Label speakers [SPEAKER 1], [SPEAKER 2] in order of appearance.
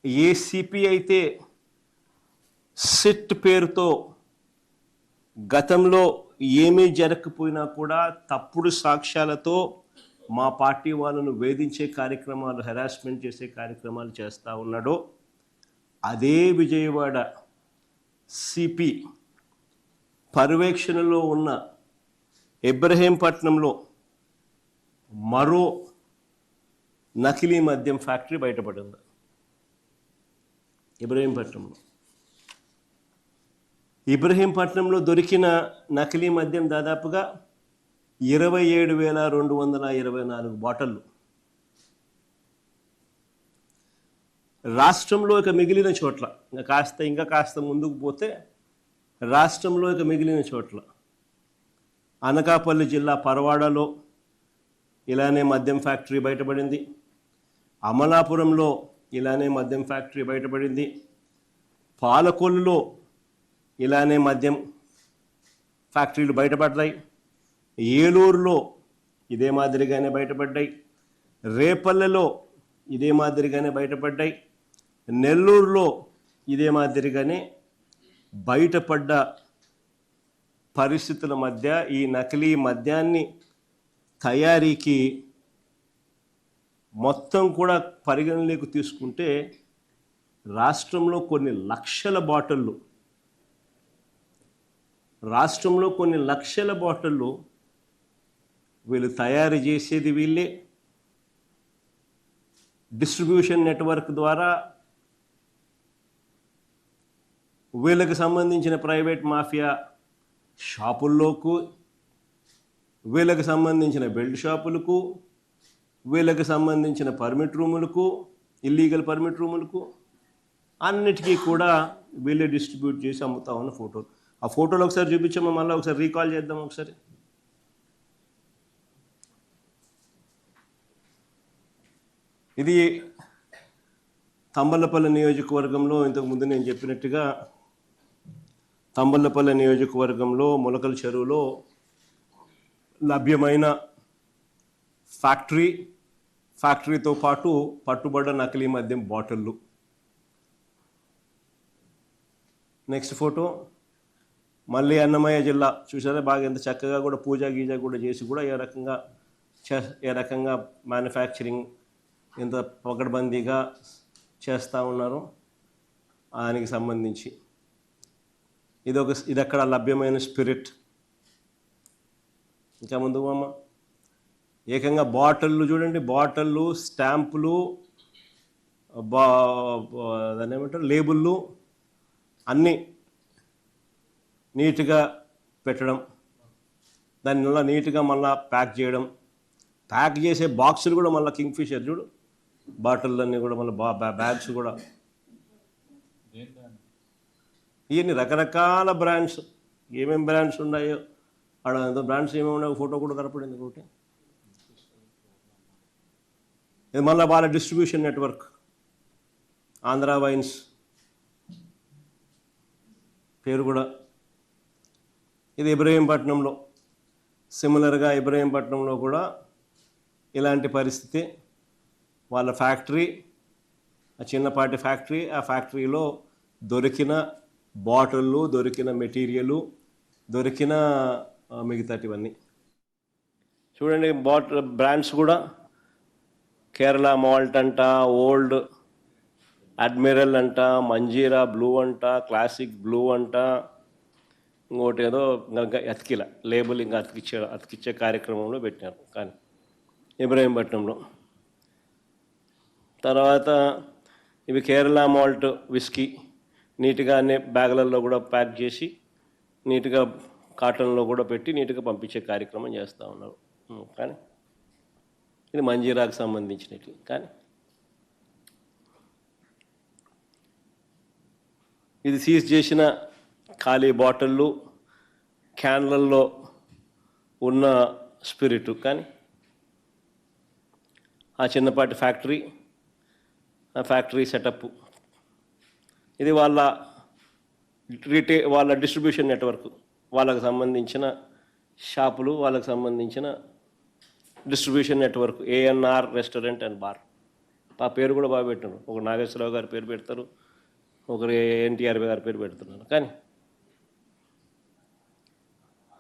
[SPEAKER 1] ఏ CP అయితే SIT పేరుతో గతంలో ఏమీ జరగకపోయినా కూడా తప్పుడు సాక్ష్యాలతో మా పార్టీ వాళ్ళను వేధించే కార్యక్రమాలు, హెరాస్మెంట్ చేసే కార్యక్రమాలు చేస్తూ ఉన్నాడో, అదే విజయవాడ సిపి పర్యవేక్షణలో ఉన్న ఇబ్రహీంపట్నంలో మరో నకిలీ మద్యం ఫ్యాక్టరీ బయటపడింది. ఇబ్రహీంపట్నంలో దొరికిన నకిలీ మద్యం దాదాపుగా 27,224 బాటిళ్ళు. రాష్ట్రంలో ఇక మిగిలిన చోట్ల ఇంకా కాస్త ముందుకు పోతే రాష్ట్రంలో ఇక మిగిలిన చోట్ల అనకాపల్లి జిల్లా పరవాడలో ఇలానే మద్యం ఫ్యాక్టరీ బయటపడింది. అమలాపురంలో ఇలానే మద్యం ఫ్యాక్టరీ బయటపడింది. పాలకొల్లులో ఇలానే మద్యం ఫ్యాక్టరీలు బయటపడ్డాయి. ఏలూరులో ఇదే మాదిరిగానే బయటపడ్డాయి. రేపల్లెలో ఇదే మాదిరిగానే బయటపడ్డాయి. నెల్లూరులో ఇదే మాదిరిగానే బయటపడ్డ పరిస్థితుల మధ్య ఈ నకిలీ మద్యాన్ని తయారీకి మొత్తం కూడా పరిగణలోకి తీసుకుంటే రాష్ట్రంలో కొన్ని లక్షల బాటిళ్ళు వీళ్ళు తయారు చేసేది వీళ్ళే. డిస్ట్రిబ్యూషన్ నెట్వర్క్ ద్వారా వీళ్ళకి సంబంధించిన ప్రైవేట్ మాఫియా షాపుల్లోకి, వీళ్ళకి సంబంధించిన బెల్ట్ షాపులకు, వీళ్ళకి సంబంధించిన పర్మిట్ రూములకు, ఇల్లీగల్ పర్మిట్ రూములకు అన్నిటికీ కూడా వీళ్ళే డిస్ట్రిబ్యూట్ చేసి అమ్ముతా ఉన్న ఫోటోలు. ఆ ఫోటోలు ఒకసారి చూపించామో, మళ్ళీ ఒకసారి రీకాల్ చేద్దాం. ఒకసారి ఇది తంబలపల్లి నియోజకవర్గంలో, ఇంతకుముందు నేను చెప్పినట్టుగా తంబలపల్లి నియోజకవర్గంలో ములకల చెరువులో లభ్యమైన ఫ్యాక్టరీతో పాటు పట్టుబడ్డ నకిలీ మద్యం బాటిళ్ళు. నెక్స్ట్ ఫోటో మళ్ళీ అన్నమయ్య జిల్లా. చూసారా బాగా ఎంత చక్కగా కూడా పూజా గీజా కూడా చేసి కూడా ఏ రకంగా మ్యానుఫ్యాక్చరింగ్ ఎంత పకడ్బందీగా చేస్తూ ఉన్నారు దానికి సంబంధించి. ఇది అక్కడ లభ్యమైన స్పిరిట్. ఇంకా ముందు అమ్మ ఏకంగా బాటిళ్ళు చూడండి, బాటిళ్ళు, స్టాంపులు, దాన్ని ఏమంటారు, లేబుళ్ళు అన్నీ నీట్గా పెట్టడం, దానివల్ల నీట్గా మళ్ళీ ప్యాక్ చేయడం, ప్యాక్ చేసే బాక్సులు కూడా మళ్ళీ కింగ్ఫిషర్ చూడు, బాటిళ్ళన్నీ కూడా మళ్ళీ బ్యాగ్స్ కూడా, ఇవన్నీ రకరకాల బ్రాండ్స్. ఏమేమి బ్రాండ్స్ ఉన్నాయో అక్కడ బ్రాండ్స్ ఏమేమి ఉన్నాయో ఫోటో కూడా కనపడింది ఒకటి. ఇది మళ్ళీ వాళ్ళ డిస్ట్రిబ్యూషన్ నెట్వర్క్ ఆంధ్ర వైన్స్ పేరు కూడా. ఇది ఇబ్రహీంపట్నంలో, సిమిలర్గా ఇబ్రహీంపట్నంలో కూడా ఇలాంటి పరిస్థితి. వాళ్ళ ఫ్యాక్టరీ, ఆ చిన్నపాటి ఫ్యాక్టరీ, ఆ ఫ్యాక్టరీలో దొరికిన బాటిళ్ళు, దొరికిన మెటీరియలు, దొరికిన మిగతాటివన్నీ చూడండి. బ్రాండ్స్ కూడా కేరళ మాల్ట్ అంట, ఓల్డ్ అడ్మిరల్ అంట, మంజీరా బ్లూ అంట, క్లాసిక్ బ్లూ అంట, ఇంకోటి ఏదో అతికిల లేబుల్ ఇంకా అతికిచ్చే కార్యక్రమంలో పెట్టారు కానీ ఇబ్రహీంపట్నంలో. తర్వాత ఇవి కేరళ మాల్ట్ విస్కీ, నీట్గా అన్ని బ్యాగులలో కూడా ప్యాక్ చేసి నీట్గా కాటన్లో కూడా పెట్టి నీట్గా పంపించే కార్యక్రమం చేస్తూ ఉన్నారు. కానీ ఇది మంజీరాకు సంబంధించినవి. కానీ ఇది సీజ్ చేసిన ఖాళీ బాటిళ్ళు, క్యాన్లల్లో ఉన్న స్పిరిట్. కానీ ఆ చిన్నపాటి ఫ్యాక్టరీ సెటప్ ఇది వాళ్ళ డిస్ట్రిబ్యూషన్ నెట్వర్క్, వాళ్ళకు సంబంధించిన షాపులు, వాళ్ళకు సంబంధించిన distribution network, ANR restaurant and bar. ఆ పేరు కూడా బాగా పెట్టారు. ఒక నాగేశ్వరరావు గారి పేరు పెడతారు, ఒకరు ఎన్టీఆర్ గారి పేరు పెడుతున్నారు. కానీ